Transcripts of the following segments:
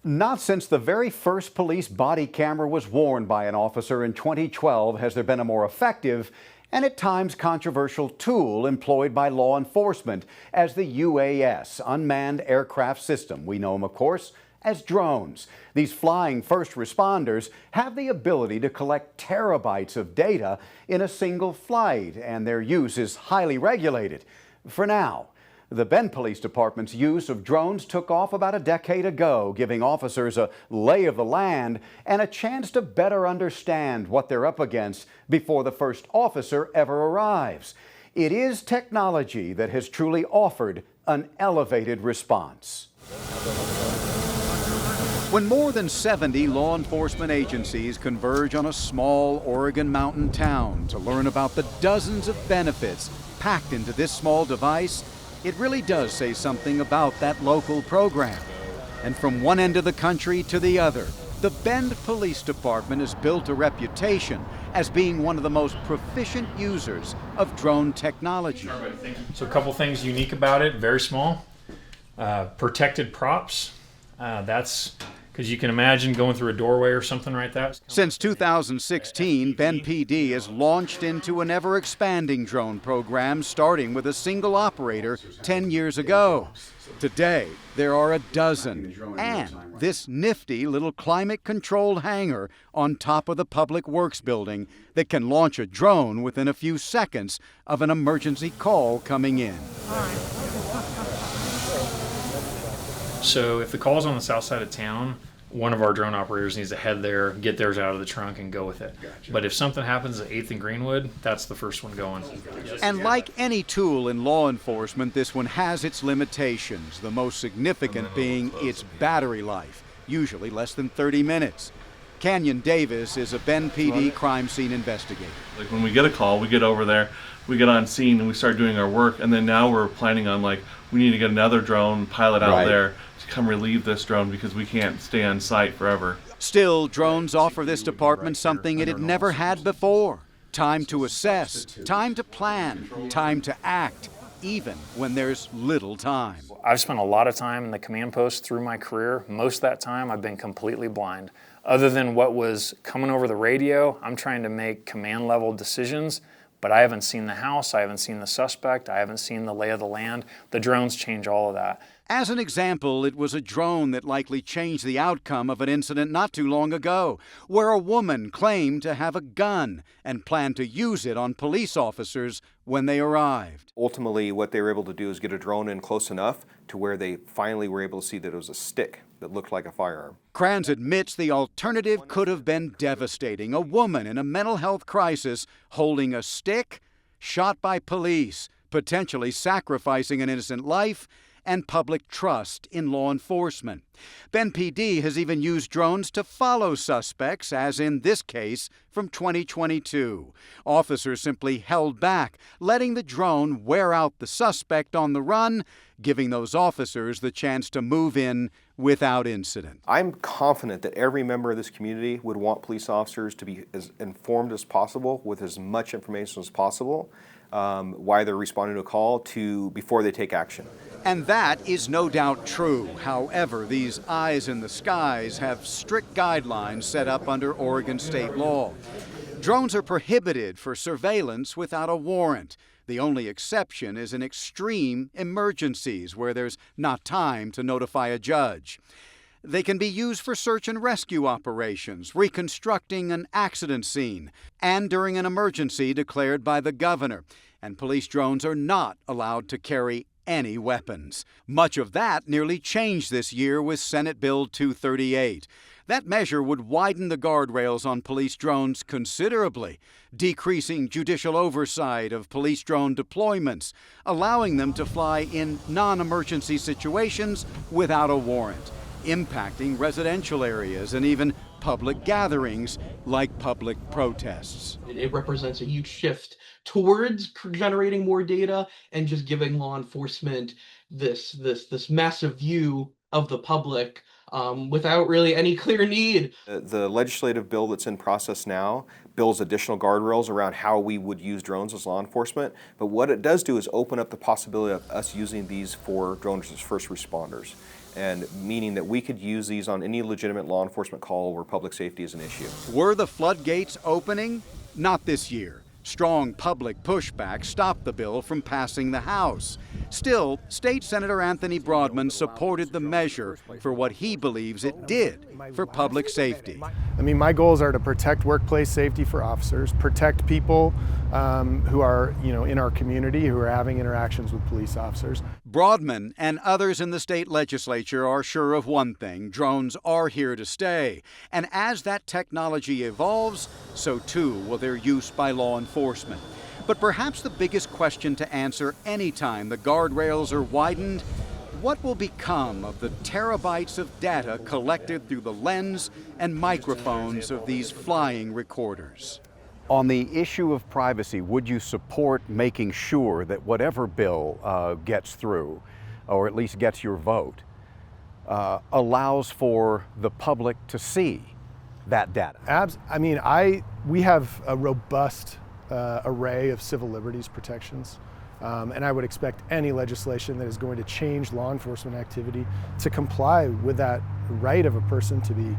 Not since the very first police body camera was worn by an officer in 2012 has there been a more effective and at times controversial tool employed by law enforcement as the UAS, Unmanned Aircraft System. We know them, of course, as drones. These flying first responders have the ability to collect terabytes of data in a single flight, and their use is highly regulated. For now, the Bend Police Department's use of drones took off about a decade ago, giving officers a lay of the land and a chance to better understand what they're up against before the first officer ever arrives. It is technology that has truly offered an elevated response. When more than 70 law enforcement agencies converge on a small Oregon mountain town to learn about the dozens of benefits packed into this small device, it really does say something about that local program. And from one end of the country to the other, the Bend Police Department has built a reputation as being one of the most proficient users of drone technology. So a couple things unique about it, very small. Protected props. That's because you can imagine going through a doorway or something like that. Since 2016, Bend PD has launched into an ever-expanding drone program, starting with a single operator 10 years ago. Today, there are a dozen, and this nifty little climate-controlled hangar on top of the Public Works building that can launch a drone within a few seconds of an emergency call coming in. So if the call's on the south side of town, one of our drone operators needs to head there, get theirs out of the trunk, and go with it. Gotcha. But if something happens at 8th and Greenwood, that's the first one going. And like any tool in law enforcement, this one has its limitations, the most significant being its battery life, usually less than 30 minutes. Canyon Davis is a Bend PD crime scene investigator. Like when we get a call, we get over there, we get on scene and we start doing our work, and then now we're planning on we need to get another drone pilot out there to come relieve this drone because we can't stay on site forever. Still, drones offer this department something it had never had before. Time to assess, time to plan, time to act, even when there's little time. I've spent a lot of time in the command post through my career. Most of that time I've been completely blind. Other than what was coming over the radio, I'm trying to make command level decisions, but I haven't seen the house, I haven't seen the suspect, I haven't seen the lay of the land. The drones change all of that. As an example, it was a drone that likely changed the outcome of an incident not too long ago, where a woman claimed to have a gun and planned to use it on police officers when they arrived. Ultimately, what they were able to do is get a drone in close enough to where they finally were able to see that it was a stick that looked like a firearm. Kranz admits the alternative could have been devastating. A woman in a mental health crisis holding a stick, shot by police, potentially sacrificing an innocent life and public trust in law enforcement. Bend PD has even used drones to follow suspects, as in this case from 2022. Officers simply held back, letting the drone wear out the suspect on the run, giving those officers the chance to move in without incident. I'm confident that every member of this community would want police officers to be as informed as possible with as much information as possible, why they're responding to a call before they take action. And that is no doubt true. However, these eyes in the skies have strict guidelines set up under Oregon state law. Drones are prohibited for surveillance without a warrant. The only exception is in extreme emergencies where there's not time to notify a judge. They can be used for search and rescue operations, reconstructing an accident scene, and during an emergency declared by the governor. And police drones are not allowed to carry any weapons. Much of that nearly changed this year with Senate Bill 238. That measure would widen the guardrails on police drones considerably, decreasing judicial oversight of police drone deployments, allowing them to fly in non-emergency situations without a warrant, impacting residential areas and even public gatherings like public protests. It represents a huge shift towards generating more data and just giving law enforcement this massive view of the public without really any clear need. The legislative bill that's in process now builds additional guardrails around how we would use drones as law enforcement, but what it does do is open up the possibility of us using these for drones as first responders. and meaning that we could use these on any legitimate law enforcement call where public safety is an issue. Were the floodgates opening? Not this year. Strong public pushback stopped the bill from passing the House. Still, State Senator Anthony Broadman supported the measure for what he believes it did for public safety. I mean, my goals are to protect workplace safety for officers, protect people who are, in our community who are having interactions with police officers. Broadman and others in the state legislature are sure of one thing: drones are here to stay. And as that technology evolves, so too will their use by law enforcement. But perhaps the biggest question to answer anytime the guardrails are widened: what will become of the terabytes of data collected through the lens and microphones of these flying recorders? On the issue of privacy, would you support making sure that whatever bill gets through, or at least gets your vote, allows for the public to see that data? We have a robust array of civil liberties protections. And I would expect any legislation that is going to change law enforcement activity to comply with that right of a person to be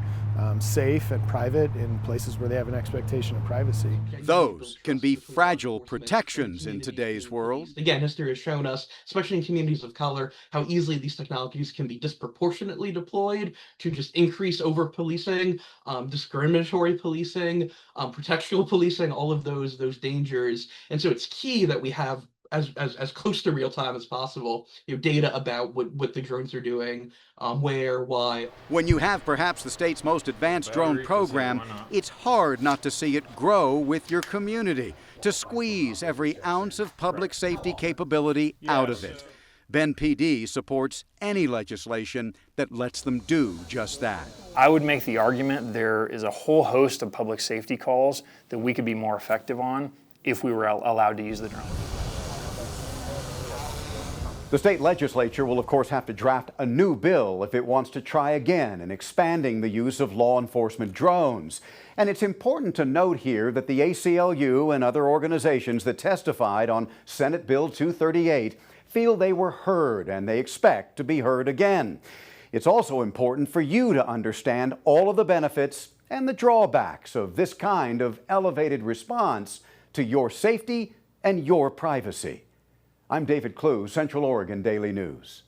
safe and private in places where they have an expectation of privacy. Those can be fragile protections in today's world. Again, history has shown us, especially in communities of color, how easily these technologies can be disproportionately deployed to just increase over-policing, discriminatory policing, protectional policing, all of those dangers. And so it's key that we have as close to real time as possible, data about what the drones are doing, where, why. When you have perhaps the state's most advanced drone program, it's hard not to see it grow with your community, to squeeze every ounce of public safety capability out of it. Ben PD supports any legislation that lets them do just that. I would make the argument there is a whole host of public safety calls that we could be more effective on if we were allowed to use the drone. The state legislature will, of course, have to draft a new bill if it wants to try again in expanding the use of law enforcement drones. And it's important to note here that the ACLU and other organizations that testified on Senate Bill 238 feel they were heard, and they expect to be heard again. It's also important for you to understand all of the benefits and the drawbacks of this kind of elevated response to your safety and your privacy. I'm David Clue, Central Oregon Daily News.